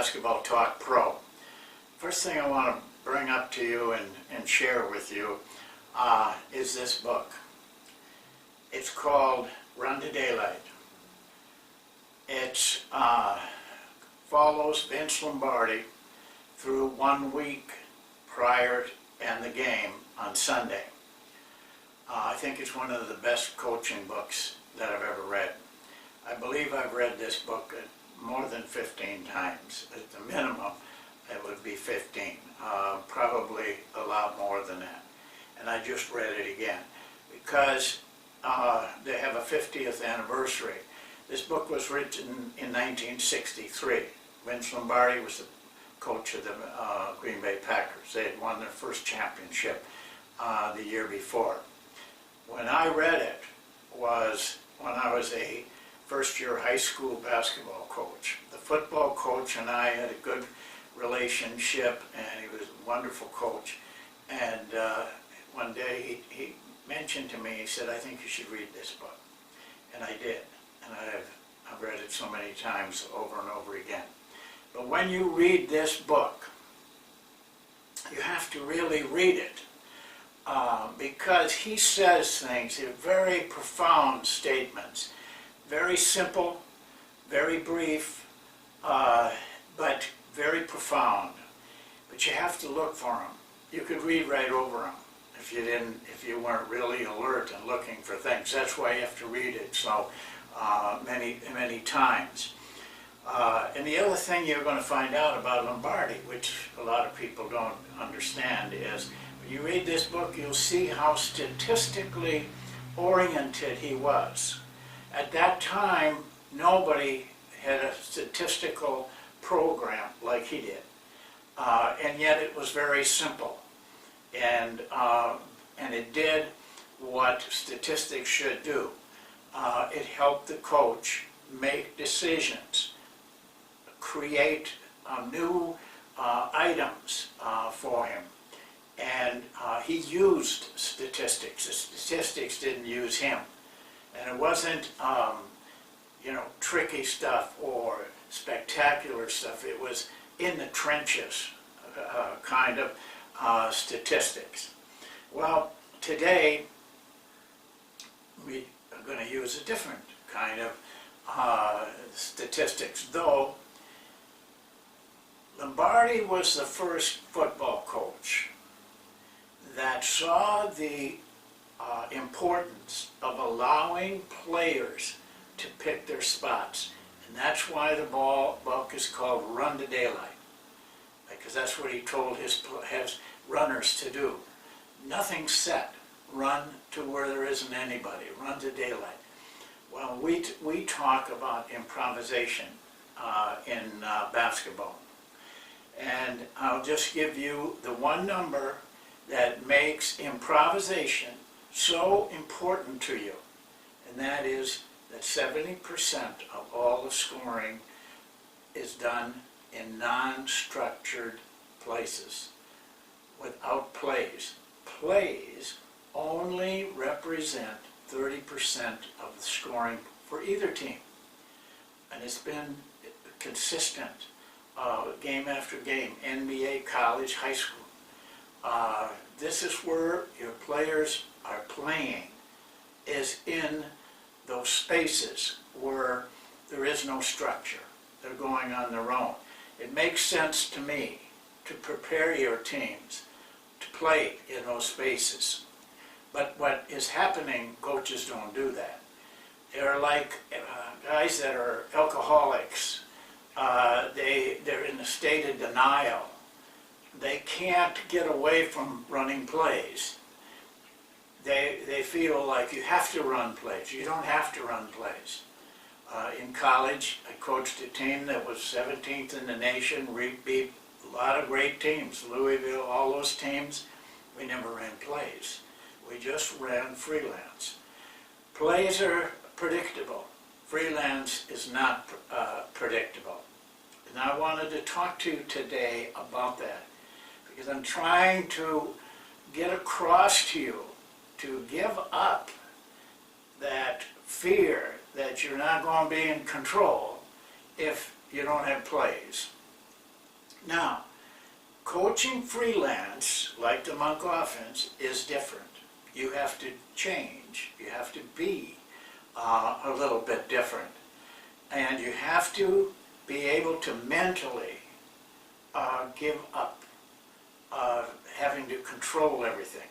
Basketball Talk Pro. First thing I want to bring up to you and share with you is this book. It's called Run to Daylight. It follows Vince Lombardi through 1 week prior and the game on Sunday. I think it's one of the best coaching books that I've ever read. I believe I've read this book more than 15 times. At the minimum, it would be 15. Probably a lot more than that. And I just read it again because they have a 50th anniversary. This book was written in 1963. Vince Lombardi was the coach of the Green Bay Packers. They had won their first championship the year before. When I read it was when I was a first-year high school basketball coach. The football coach and I had a good relationship, and he was a wonderful coach. And one day he mentioned to me, he said, "I think you should read this book." And I did. And I've read it so many times over and over again. But when you read this book, you have to really read it because he says things, they're very profound statements, very simple, very brief, but very profound. But you have to look for them. You could read right over them if you weren't really alert and looking for things. That's why you have to read it so many times. And the other thing you're going to find out about Lombardi, which a lot of people don't understand, is when you read this book, you'll see how statistically oriented he was. At that time, nobody had a statistical program like he did, and yet it was very simple, and it did what statistics should do. It helped the coach make decisions, create new items for him, and he used statistics. The statistics didn't use him, and it wasn't tricky stuff or spectacular stuff. It was in the trenches kind of statistics. Well, today we are going to use a different kind of statistics, though Lombardi was the first football coach that saw the importance of allowing players to pick their spots. And that's why the book is called Run to Daylight, because that's what he told his runners to do. Nothing set. Run to where there isn't anybody. Run to daylight. Well, we talk about improvisation in basketball. And I'll just give you the one number that makes improvisation so important to you, and that is that 70% of all the scoring is done in non-structured places, without plays. Plays only represent 30% of the scoring for either team, and it's been consistent game after game, NBA, college, high school. This is where your players are playing, is in those spaces where there is no structure. They're going on their own. It makes sense to me to prepare your teams to play in those spaces. But what is happening, coaches don't do that. They're like guys that are alcoholics. They're in a state of denial. They can't get away from running plays. They feel like you have to run plays. You don't have to run plays. In college, I coached a team that was 17th in the nation. We beat a lot of great teams, Louisville, all those teams. We never ran plays. We just ran freelance. Plays are predictable. Freelance is not predictable. And I wanted to talk to you today about that, because I'm trying to get across to you to give up that fear that you're not going to be in control if you don't have plays. Now, coaching freelance, like the monk offense, is different. You have to change. You have to be a little bit different. And you have to be able to mentally give up having to control everything.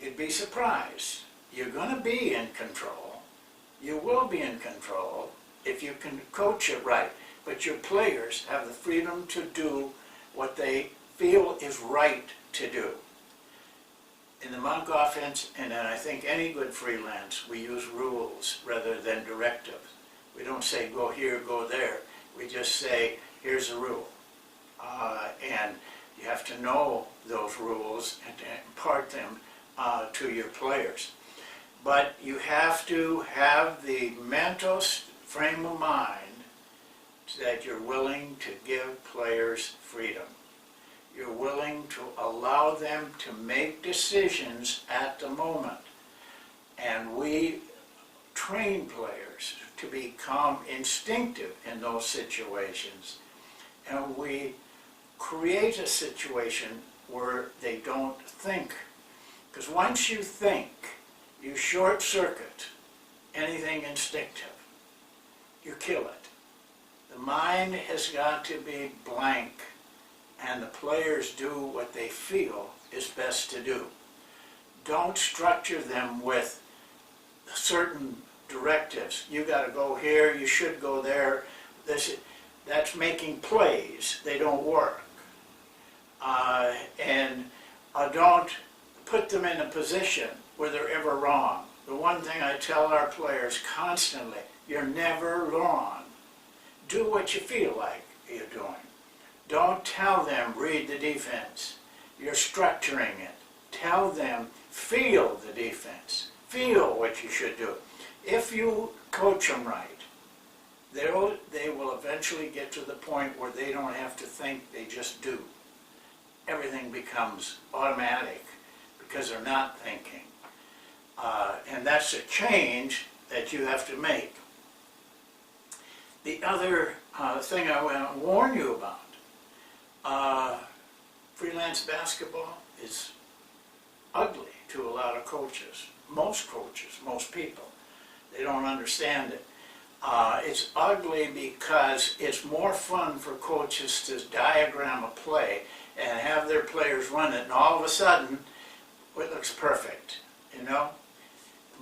You'd be surprised. You're going to be in control. You will be in control if you can coach it right. But your players have the freedom to do what they feel is right to do. In the monk offense, and then I think any good freelance, we use rules rather than directives. We don't say go here, go there. We just say here's a rule. And you have to know those rules and to impart them to your players. But you have to have the mental frame of mind that you're willing to give players freedom. You're willing to allow them to make decisions at the moment. And we train players to become instinctive in those situations. And we create a situation where they don't think. Because once you think, you short circuit anything instinctive. You kill it. The mind has got to be blank, and the players do what they feel is best to do. Don't structure them with certain directives. You got to go here, you should go there. That's making plays. They don't work. And don't put them in a position where they're ever wrong. The one thing I tell our players constantly, you're never wrong. Do what you feel like you're doing. Don't tell them, read the defense. You're structuring it. Tell them, feel the defense. Feel what you should do. If you coach them right, they will eventually get to the point where they don't have to think, they just do. Everything becomes automatic because they're not thinking. And that's a change that you have to make. The other thing I want to warn you about, freelance basketball is ugly to a lot of coaches. Most coaches, most people, they don't understand it. It's ugly because it's more fun for coaches to diagram a play and have their players run it, and all of a sudden, it looks perfect, you know?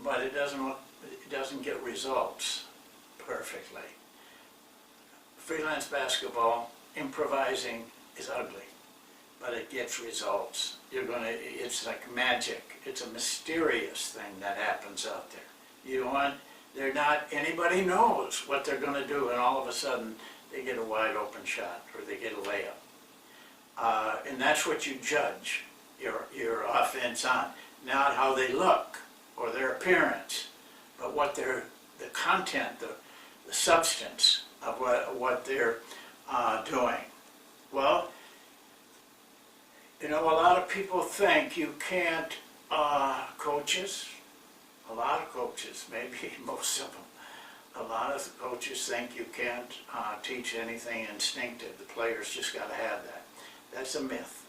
But it doesn't get results perfectly. Freelance basketball, improvising is ugly, but it gets results. It's like magic. It's a mysterious thing that happens out there. Anybody knows what they're going to do, and all of a sudden they get a wide open shot or they get a layup. And that's what you judge your offense on. Not how they look or their appearance, but what the content, the substance of what they're doing. Well, you know, a lot of people think you can't, coaches, a lot of coaches, maybe most of them, a lot of coaches think you can't teach anything instinctive. The players just got to have that. That's a myth.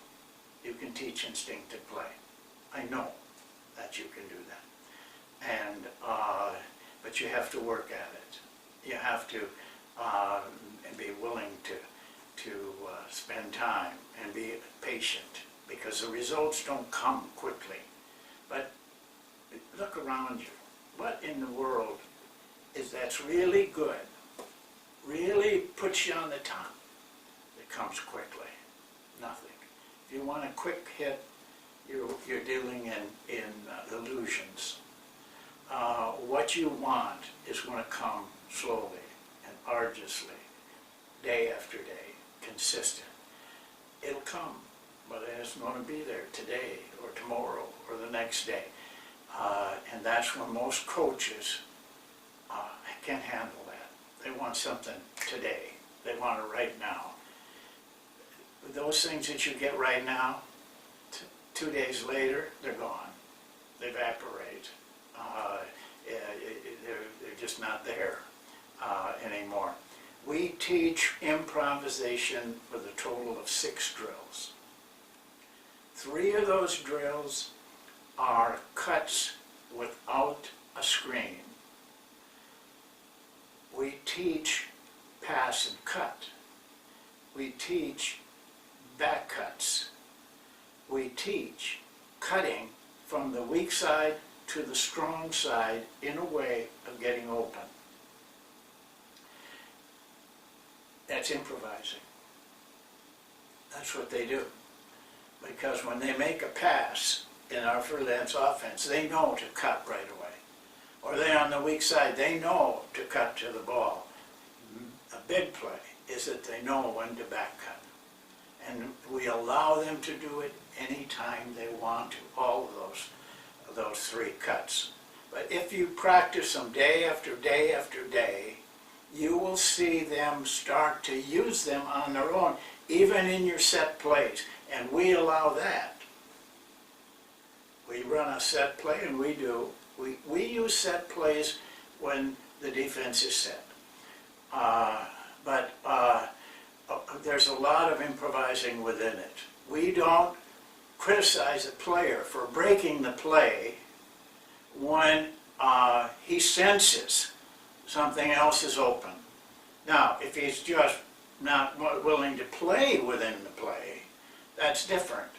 You can teach instinctive play. I know that you can do that. And, but you have to work at it. You have to and be willing to spend time and be patient, because the results don't come quickly. But look around you. What in the world is that's really good, really puts you on the top, that comes quickly? Nothing. If you want a quick hit, you're dealing in illusions. What you want is going to come slowly and arduously, day after day, consistent. It'll come, but it isn't going to be there today or tomorrow or the next day. And that's when most coaches can't handle that. They want something today. They want it right now. Those things that you get right now, 2 days later, they're gone. They evaporate. They're just not there anymore. We teach improvisation with a total of 6 drills. 3 of those drills are cuts without a screen. We teach pass and cut. We teach back cuts. We teach cutting from the weak side to the strong side in a way of getting open. That's improvising. That's what they do. Because when they make a pass in our freelance offense, they know to cut right away. Or they're on the weak side, they know to cut to the ball. A big play is that they know when to back cut. And we allow them to do it anytime they want to, all of those 3 cuts. But if you practice them day after day after day, you will see them start to use them on their own, even in your set plays. And we allow that. We run a set play, and we do. We use set plays when the defense is set. But there's a lot of improvising within it. We don't criticize a player for breaking the play when he senses something else is open. Now, if he's just not willing to play within the play, that's different.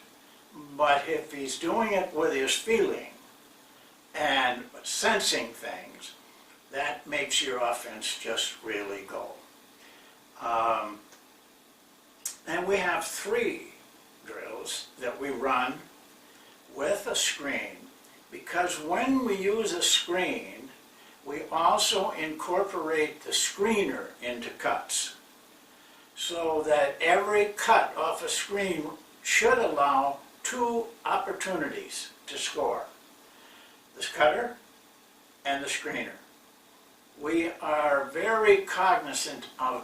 But if he's doing it with his feeling and sensing things, that makes your offense just really go. And we have 3 drills that we run with a screen, because when we use a screen, we also incorporate the screener into cuts, so that every cut off a screen should allow 2 opportunities to score: the cutter and the screener. We are very cognizant of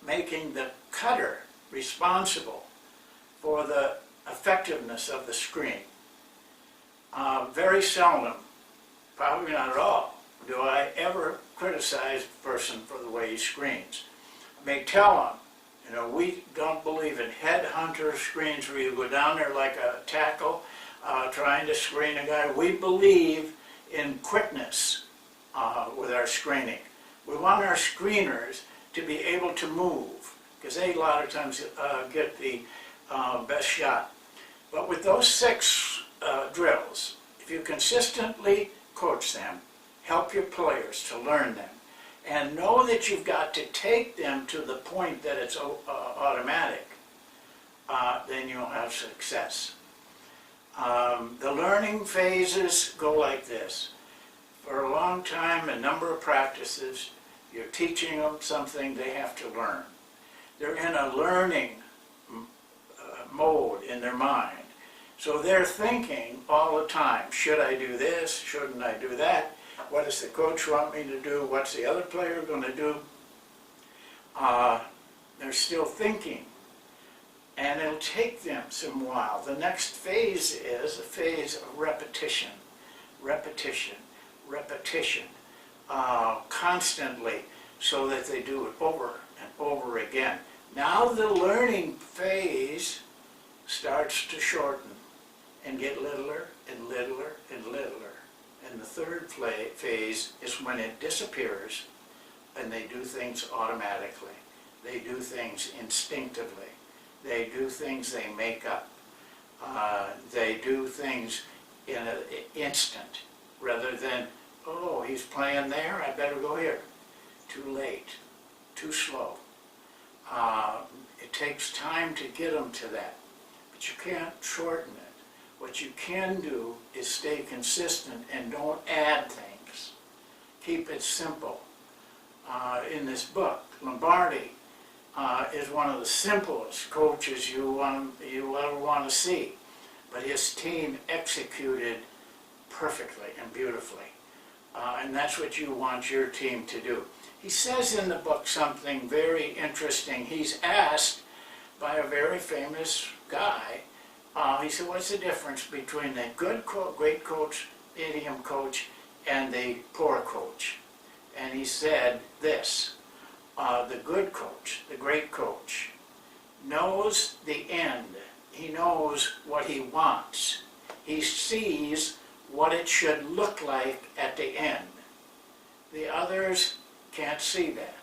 making the cutter responsible for the effectiveness of the screen. Very seldom, probably not at all, do I ever criticize a person for the way he screens. I may tell him, we don't believe in headhunter screens where you go down there like a tackle trying to screen a guy. We believe in quickness with our screening. We want our screeners to be able to move, because they a lot of times get the best shot. But with those 6 drills, if you consistently coach them, help your players to learn them, and know that you've got to take them to the point that it's automatic, then you'll have success. The learning phases go like this. For a long time, a number of practices, you're teaching them something they have to learn. They're in a learning mode in their mind. So they're thinking all the time, should I do this? Shouldn't I do that? What does the coach want me to do? What's the other player going to do? They're still thinking. And it'll take them some while. The next phase is a phase of repetition. Repetition. Repetition. Constantly, so that they do it over and over again. Now the learning phase starts to shorten and get littler and littler and littler. And the third phase is when it disappears and they do things automatically. They do things instinctively. They do things they make up. They do things in an instant, rather than, oh, he's playing there, I better go here. Too late, too slow. It takes time to get them to that, but you can't shorten it. What you can do is stay consistent and don't add things. Keep it simple. In this book, Lombardi is one of the simplest coaches you ever want to see, but his team executed perfectly and beautifully. And that's what you want your team to do. He says in the book something very interesting. He's asked by a very famous guy, he said, what's the difference between the good coach, great coach, idiom coach, and the poor coach? And he said this, the good coach, the great coach, knows the end. He knows what he wants. He sees what it should look like at the end. The others can't see that,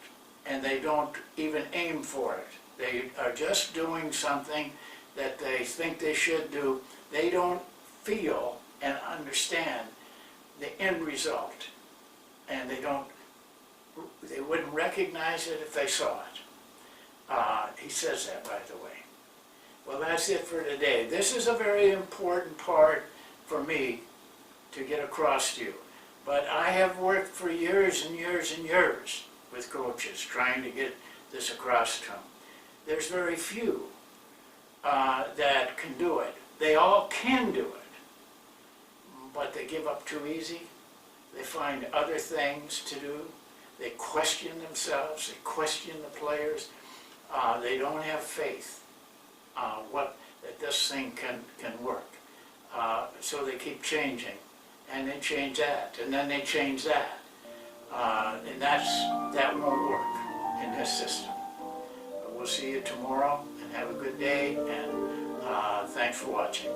and they don't even aim for it. They are just doing something that they think they should do. They don't feel and understand the end result, and they wouldn't recognize it if they saw it. He says that, by the way. Well, that's it for today. This is a very important part for me to get across to you. But I have worked for years and years and years with coaches trying to get this across to them. There's very few that can do it. They all can do it, but they give up too easy. They find other things to do. They question themselves. They question the players. They don't have faith that this thing can work. So they keep changing, and they change that, and then they change that. And that won't work in this system. But we'll see you tomorrow, and have a good day, and thanks for watching.